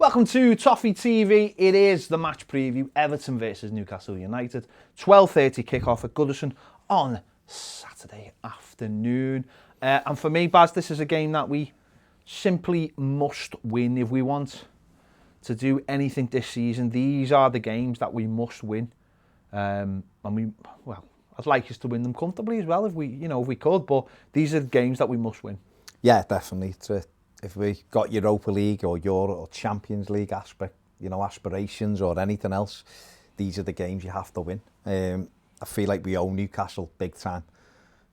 Welcome to Toffee TV. It is the match preview, Everton versus Newcastle United. 12:30 kickoff at Goodison on Saturday afternoon. And for me, Baz, this is a game that we simply must win if we want to do anything this season. These are the games that we must win. And I'd like us to win them comfortably as well if we could, but these are the games that we must win. Yeah, definitely. If we got Europa League or Euro or Champions League aspirations or anything else, these are the games you have to win. I feel like we owe Newcastle big time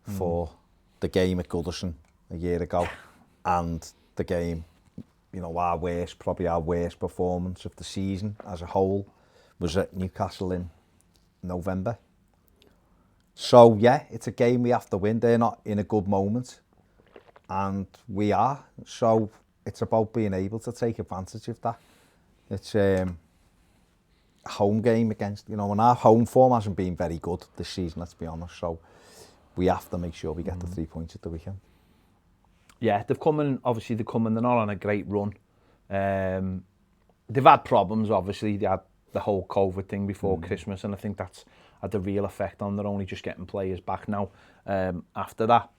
for the game at Goodison a year ago and the game, our worst performance of the season as a whole was at Newcastle in November. So yeah, it's a game we have to win. They're not in a good moment. And we are, so it's about being able to take advantage of that. It's a home game against, and our home form hasn't been very good this season, let's be honest, so we have to make sure we get the 3 points at the weekend. Yeah, they're coming, they're not on a great run. They've had problems, obviously, they had the whole COVID thing before Christmas, and I think that's had a real effect on they're only just getting players back now after that.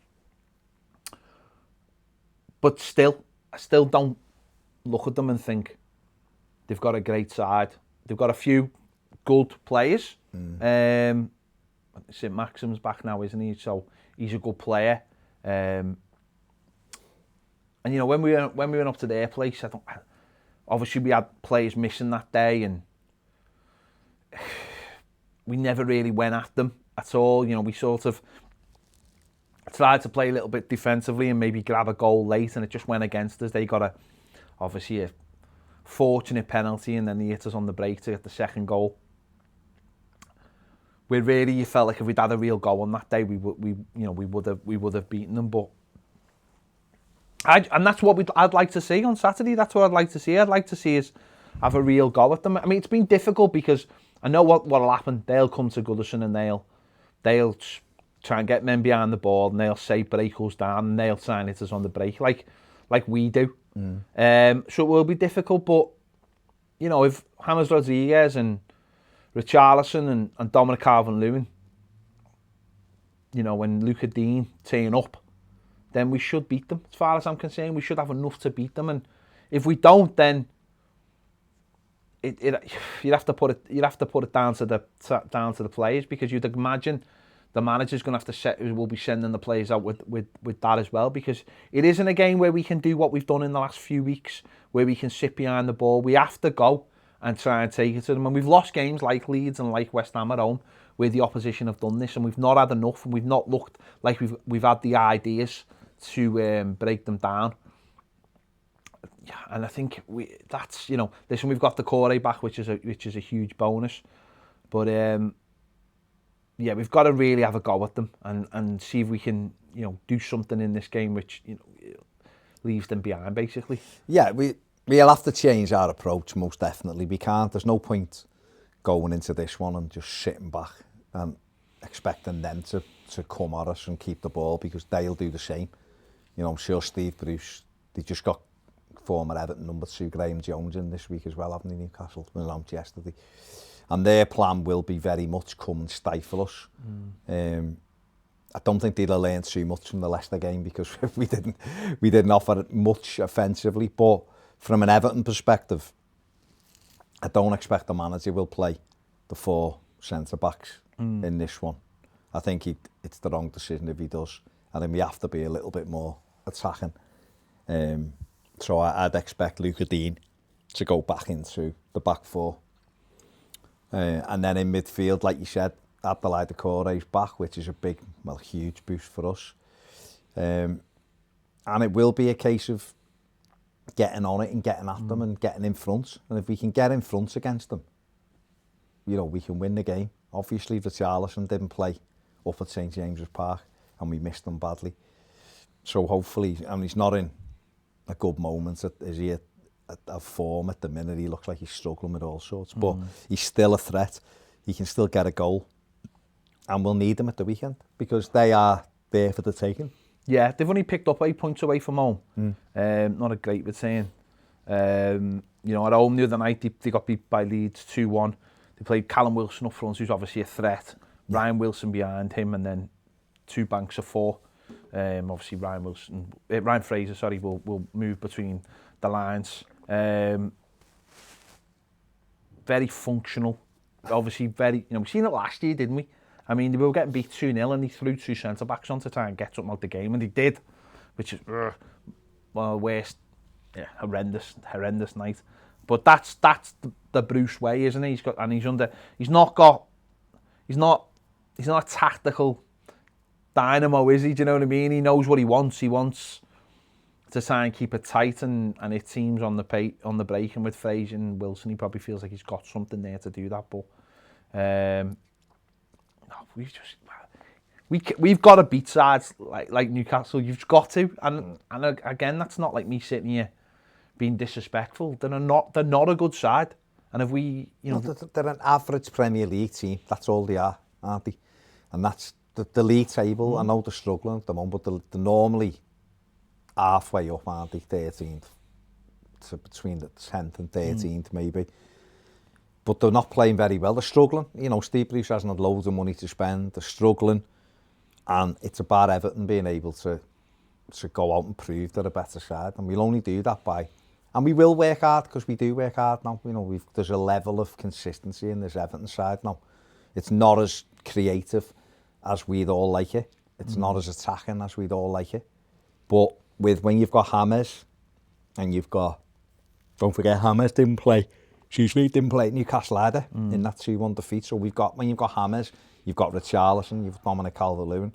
But I still don't look at them and think they've got a great side. They've got a few good players. St. Maxim's back now, isn't he? So he's a good player. And when we went up to their place, obviously we had players missing that day, and we never really went at them at all. We sort of tried to play a little bit defensively and maybe grab a goal late, and it just went against us. They got a fortunate penalty, and then they hit us on the break to get the second goal. You felt like if we'd had a real goal on that day, we would have beaten them. But that's what I'd like to see on Saturday. That's what I'd like to see. I'd like to see us have a real go at them. I mean, it's been difficult because I know what'll happen. They'll come to Goodison and they'll try and get men behind the ball, and they'll say break us down, and they'll try and hit us on the break like we do. So it will be difficult, but if James Rodriguez and Richarlison and Dominic Calvert-Lewin, when Luca Dean turn up, then we should beat them. As far as I'm concerned, we should have enough to beat them, and if we don't, then you'd have to put it down to the players, because you'd imagine the manager's going to have to will be sending the players out with that as well, because it isn't a game where we can do what we've done in the last few weeks, where we can sit behind the ball. We have to go and try and take it to them. And we've lost games like Leeds and like West Ham at home, where the opposition have done this, and we've not had enough, and we've not looked like we've had the ideas to break them down. Yeah, and I think listen, we've got the Corey back, which is a huge bonus, but yeah, we've got to really have a go at them and see if we can, do something in this game which, leaves them behind, basically. Yeah, we'll have to change our approach, most definitely. We can't. There's no point going into this one and just sitting back and expecting them to come at us and keep the ball, because they'll do the same. I'm sure Steve Bruce, they just got former Everton number 2 Graham Jones in this week as well, haven't they, Newcastle? We announced yesterday. And their plan will be very much come and stifle us. I don't think they'll learn too much from the Leicester game, because we didn't offer much offensively. But from an Everton perspective, I don't expect the manager will play the 4 centre-backs in this one. I think it's the wrong decision if he does. I think we have to be a little bit more attacking. So I'd expect Luca Dean to go back into the back 4. And then in midfield, like you said, Abdoulaye Doucouré's back, which is a huge boost for us. And it will be a case of getting on it and getting at them and getting in front. And if we can get in front against them, we can win the game. Obviously, Richarlison didn't play up at St James's Park, and we missed him badly. So hopefully, he's not in a good moment, is he? At form at the minute, he looks like he's struggling with all sorts, but he's still a threat. He can still get a goal, and we'll need them at the weekend, because they are there for the taking. Yeah, they've only picked up 8 points away from home. Not a great return. You know, at home the other night, they got beat by Leeds 2-1. They played Callum Wilson up front, who's obviously a threat. Yeah. Ryan Wilson behind him, and then 2 banks of 4. Obviously, Ryan Fraser, sorry, will move between the lines. Very functional. Obviously, we've seen it last year, didn't we? I mean, they were getting beat 2-0 and he threw 2 centre-backs on to try and get something out the game, and he did, which is, worst, horrendous night. But that's the Bruce way, isn't he? He's not a tactical dynamo, is he? Do you know what I mean? He knows what he wants. He wants to try and keep it tight, and it seems on the break, and with Fraser and Wilson, he probably feels like he's got something there to do that. But we've got to beat sides like Newcastle. You've got to, and again, that's not like me sitting here being disrespectful. They're not a good side, and if we, they're an average Premier League team. That's all they are, aren't they? And that's the league table. I know they're struggling at the moment, but they're normally halfway up, aren't they? 13th, so between the 10th and 13th maybe. But they're not playing very well. They're struggling. Steve Bruce hasn't had loads of money to spend. They're struggling. And it's about Everton being able to go out and prove they're a better side. And we'll only do that by... And we will work hard, because we do work hard now. There's a level of consistency in this Everton side now. It's not as creative as we'd all like it. It's not as attacking as we'd all like it. But when you've got Hammers, and you've got... Don't forget, Hammers didn't play at Newcastle either in that 2-1 defeat. So when you've got Hammers, you've got Richarlison, you've got Dominic Calvert-Lewin,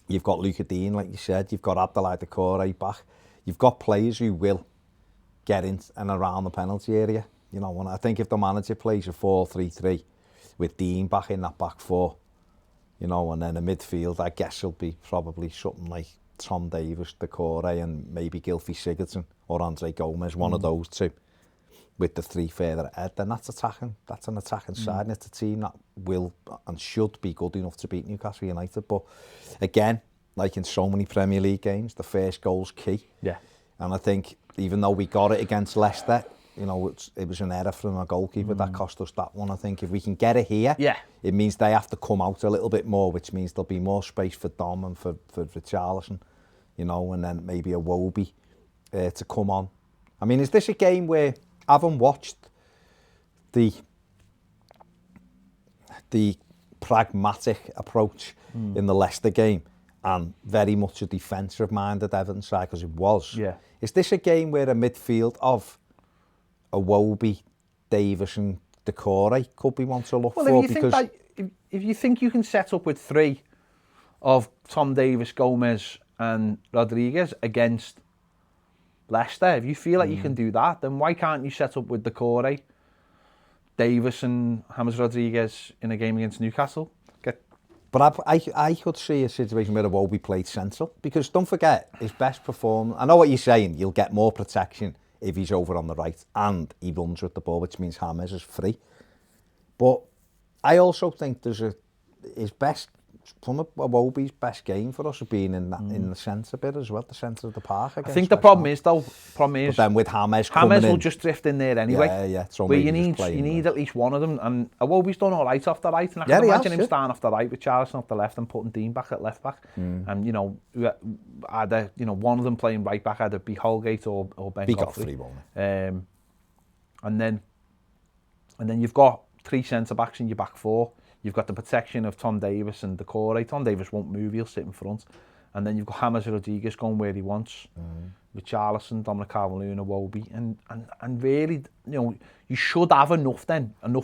you've got Luca Dean, like you said, you've got Abdoulaye Doucouré back. You've got players who will get in and around the penalty area. And I think if the manager plays a 4-3-3 with Dean back in that back 4, and then a midfield, I guess it'll be probably something like Tom Davies, Doucouré, and maybe Gylfi Sigurdsson or Andre Gomez, one of those two, with the 3 further ahead, then that's attacking. That's an attacking side, and it's a team that will and should be good enough to beat Newcastle United. But again, like in so many Premier League games, the first goal's key. Yeah. And I think even though we got it against Leicester, it was an error from a goalkeeper that cost us that one. I think if we can get it here, it means they have to come out a little bit more, which means there'll be more space for Dom and for Richarlison, and then maybe a Wobie to come on. I mean, is this a game where, having watched the pragmatic approach in the Leicester game and very much a defensive-minded Everton side, because it was, is this a game where a midfield of a Wobie, Davies and Doucouré could be one to look for? If you think you can set up with 3 of Tom Davies, Gomez and Rodriguez against Leicester, if you feel like you can do that, then why can't you set up with Doucouré, Davies and James Rodriguez in a game against Newcastle? But I could see a situation where Wobie played central, because don't forget, his best performance, I know what you're saying, you'll get more protection if he's over on the right and he runs with the ball, which means James is free. But I also think some of Wobie's best game for us have been in the centre bit as well, the centre of the park. I think the problem is, but then with James coming in, will just drift in there anyway. Yeah. So where you need at least one of them, and Wobie's done all right off the right, and I can imagine him starting off the right with Charleston off the left and putting Dean back at left back, and either one of them playing right back, either be Holgate or Ben Godfrey. And then you've got 3 centre backs in your back 4. You've got the protection of Tom Davies and Doucouré. Tom Davies won't move, he'll sit in front. And then you've got James Rodriguez going where he wants. With Richarlison, Dominic Calvert-Lewin, Wobie. And really, you should have enough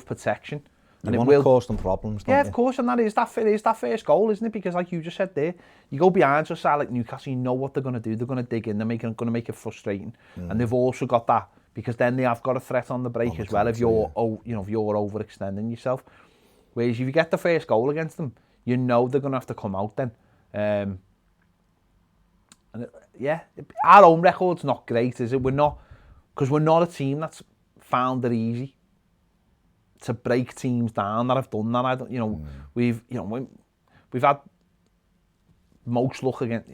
protection. And it will cause them problems, don't you? Of course, and that is that first goal, isn't it? Because like you just said there, you go behind to a side like Newcastle, you know what they're going to do. They're going to dig in, they're going to make it frustrating. And they've also got that, because then they have got a threat on the break as well if you're overextending yourself. Whereas if you get the first goal against them, you know they're going to have to come out then. Our own record's not great, is it? Because we're not a team that's found it easy to break teams down that have done that. We've had most luck against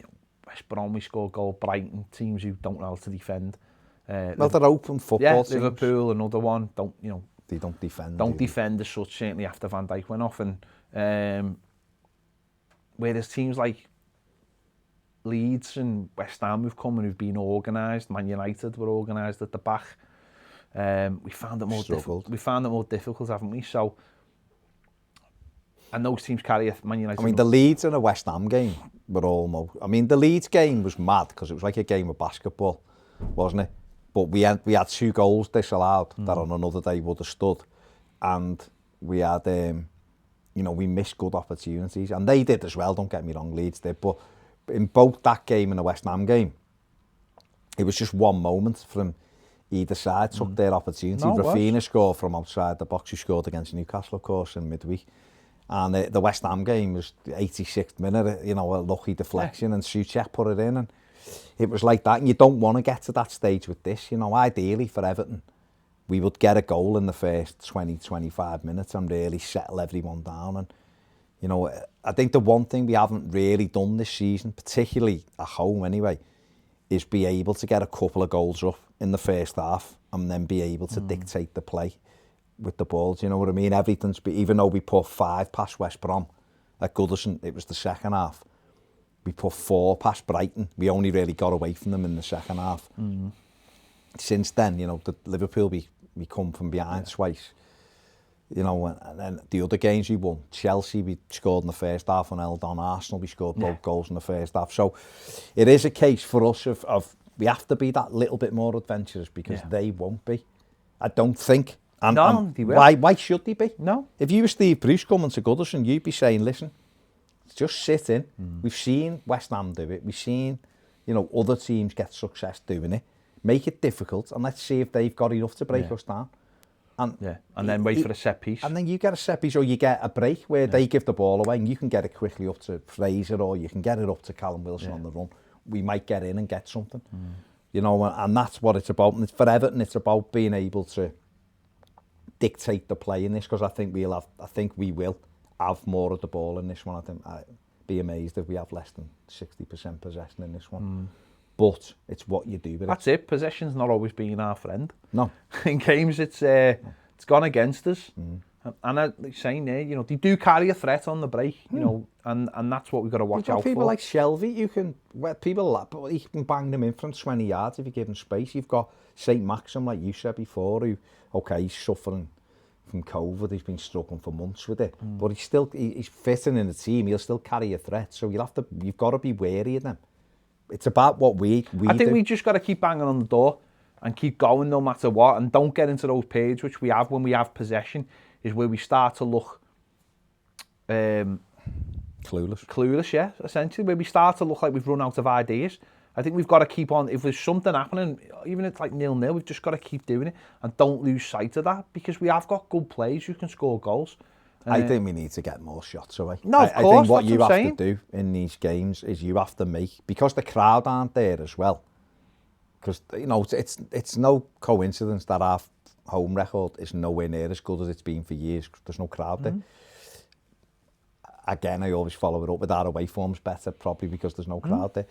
West Brom. We scored goal, Brighton, teams who don't know how to defend. Well, they're open football teams. Liverpool, another one. They don't defend. Don't defend as such. Certainly after Van Dijk went off, and whereas teams like Leeds and West Ham who've come and who've been organised, Man United were organised at the back. We found it more difficult. We found it more difficult, haven't we? So, and those teams carry Man United. I mean, the Leeds and the West Ham game were almost. I mean, the Leeds game was mad because it was like a game of basketball, wasn't it? But we had 2 goals disallowed that on another day would have stood, and we had we missed good opportunities, and they did as well. Don't get me wrong, Leeds did, but in both that game and the West Ham game, it was just one moment from either side took their opportunity. Rafinha scored from outside the box. He scored against Newcastle, of course, in midweek. And the West Ham game was the 86th minute, a lucky deflection, and Souček put it in. And it was like that. And you don't want to get to that stage with this. Ideally for Everton, we would get a goal in the first 20, 25 minutes and really settle everyone down. And, I think the one thing we haven't really done this season, particularly at home anyway, is be able to get a couple of goals up in the first half and then be able to dictate the play with the ball. Do you know what I mean? Even though we put 5 past West Brom at Goodison, it was the second half. We put 4 past Brighton. We only really got away from them in the second half. Since then, the Liverpool, we come from behind twice. And then the other games we won. Chelsea, we scored in the first half and held on. Arsenal, we scored both goals in the first half. So it is a case for us of we have to be that little bit more adventurous because they won't be. I don't think. And they will. Why should they be? No. If you were Steve Bruce coming to Goodison, you'd be saying, listen, just sit in. We've seen West Ham do it. We've seen, other teams get success doing it. Make it difficult and let's see if they've got enough to break us down. And then wait for a set piece. And then you get a set piece or you get a break where they give the ball away and you can get it quickly up to Fraser or you can get it up to Callum Wilson on the run. We might get in and get something. And that's what it's about. And for Everton, it's about being able to dictate the play in this because I think we will have more of the ball in this one. I think I'd be amazed if we have less than 60% possession in this one. But it's what you do with it. That's it. Possession's not always been our friend. No. In games, it's gone against us. And like saying there, they do carry a threat on the break, and that's what we've got to watch out for. People like Shelvey, you can bang them in from 20 yards if you give them space. You've got St. Maxim, like you said before, who, he's suffering from COVID, he's been struggling for months with it, but he's fitting in the team, he'll still carry a threat, so you've got to be wary of them. It's about what we I think we just got to keep banging on the door and keep going no matter what, and don't get into those periods which we have when we have possession, is where we start to look clueless, yeah, essentially, where we start to look like we've run out of ideas. I think we've got to keep on, if there's something happening, even if it's like 0-0, we've just got to keep doing it and don't lose sight of that because we have got good players who can score goals. I think we need to get more shots away. No, of course, I think what you have to do in these games is you have to make, because the crowd aren't there as well, because it's no coincidence that our home record is nowhere near as good as it's been for years. There's no crowd there. Again, I always follow it up with our away form's better, probably because there's no crowd there.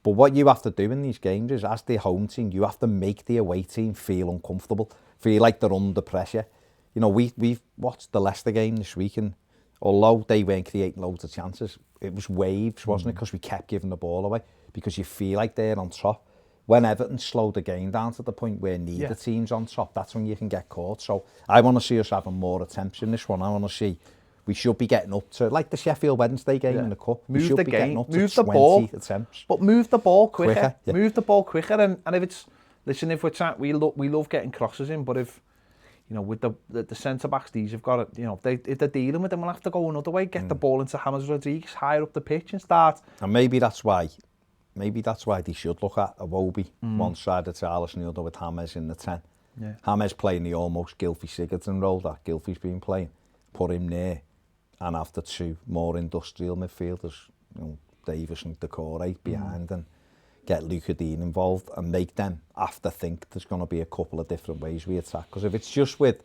But what you have to do in these games is, as the home team, you have to make the away team feel uncomfortable, feel like they're under pressure. We've watched the Leicester game this week, and although they weren't creating loads of chances, it was waves, wasn't it? Because we kept giving the ball away, because you feel like they're on top. When Everton slowed the game down to the point where neither team's on top, that's when you can get caught. So I want to see us having more attempts in this one. I want to see, we should be getting up to, like the Sheffield Wednesday game in the Cup, move the game, move the 20 ball, attempts. But move the ball quicker. Yeah. Move the ball quicker, and if it's, listen, if we're trying, we love getting crosses in, but if, with the centre-backs, these have got it, if they're dealing with them, we'll have to go another way, get the ball into James Rodriguez higher up the pitch and start. And maybe that's why they should look at Iwobi one side of Charles and the other with James in the 10. Yeah. James playing the almost Gylfi Sigurdsson role that Gylfi's been playing. Put him there and after 2 more industrial midfielders, Davis and Decore behind, and get Luca Dean involved and make them have to think there's going to be a couple of different ways we attack. Because if it's just with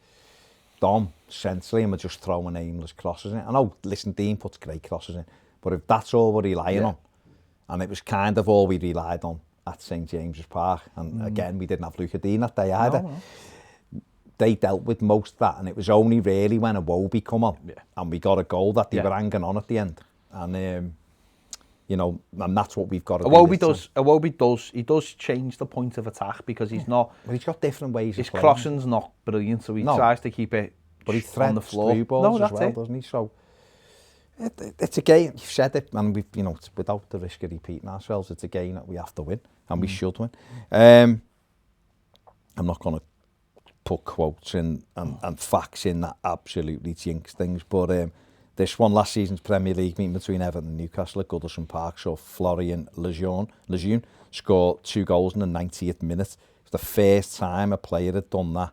Dom centrally and we're just throwing aimless crosses in, I know, listen, Dean puts great crosses in, but if that's all we're relying on, and it was kind of all we relied on at St James's Park. And again, we didn't have Luca Dean that day either. No. They dealt with most of that, and it was only really when Iwobi come on and we got a goal that they were hanging on at the end. And you know, and that's what we've got to do. Iwobi does change the point of attack because he's not. Well, he's got different ways his of playing. His crossing's not brilliant, so he tries to keep it but he on the floor. Through balls as well, doesn't he? So it's a game, you've said it, and we've, you know, without the risk of repeating ourselves, it's a game that we have to win, and we should win. I'm not going to put quotes in and facts in that absolutely jinx things, but this one, last season's Premier League meeting between Everton and Newcastle at Goodison Park, so Florian Lejeune scored 2 goals in the 90th minute. It's the first time a player had done that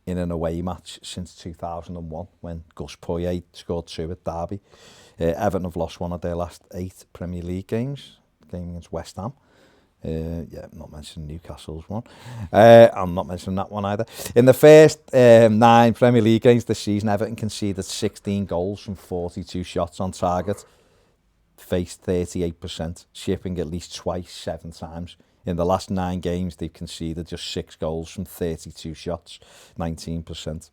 in an away match since 2001, when Gus Poyet scored 2 at Derby. Everton have lost one of their last 8 Premier League games, game against West Ham. I'm not mentioning Newcastle's one. I'm not mentioning that one either. In the first 9 Premier League games this season, Everton conceded 16 goals from 42 shots on target, faced 38%, shipping at least twice 7 times. In the last 9 games, they've conceded just 6 goals from 32 shots, 19%.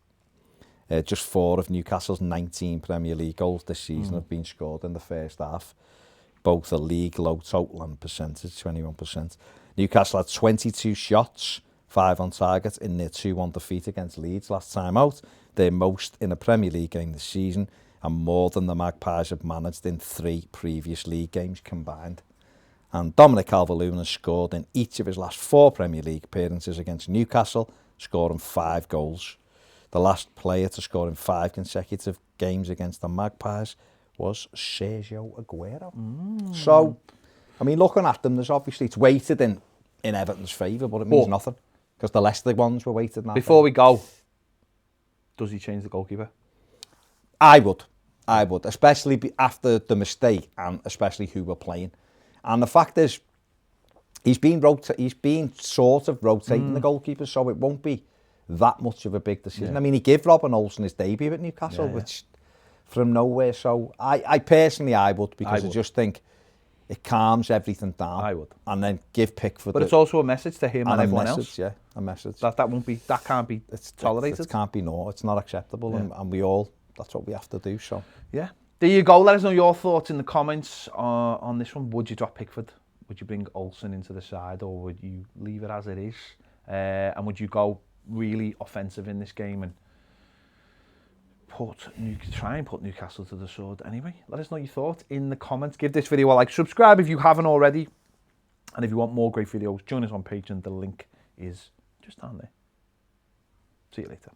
Just 4 of Newcastle's 19 Premier League goals this season have been scored in the first half. Both a league low total and percentage, 21%. Newcastle had 22 shots, 5 on target in their 2-1 defeat against Leeds last time out. Their most in a Premier League game this season, and more than the Magpies have managed in 3 previous league games combined. And Dominic Calvert-Lewin has scored in each of his last 4 Premier League appearances against Newcastle, scoring 5 goals. The last player to score in 5 consecutive games against the Magpies was Sergio Aguero. So, I mean, looking at them, there's obviously, it's weighted in Everton's favour, but it means nothing, because the Leicester ones were weighted in our Before we go, does he change the goalkeeper? I would, especially after the mistake, and especially who we're playing. And the fact is, he's been sort of rotating the goalkeeper, so it won't be that much of a big decision. I mean, he gave Robin Olsen his debut at Newcastle, which from nowhere. So I personally would, because I just think it calms everything down. I would. And then give Pickford. But it's also a message to him and everyone else. Yeah, a message. That can't be tolerated. It can't be, no, it's not acceptable, and we all, that's what we have to do. So yeah. There you go. Let us know your thoughts in the comments on this one. Would you drop Pickford? Would you bring Olsen into the side, or would you leave it as it is? And would you go really offensive in this game and try and put Newcastle to the sword anyway? Let us know your thoughts in the comments. Give this video a like, subscribe if you haven't already, and if you want more great videos, join us on Patreon. The link is just down there. See you later.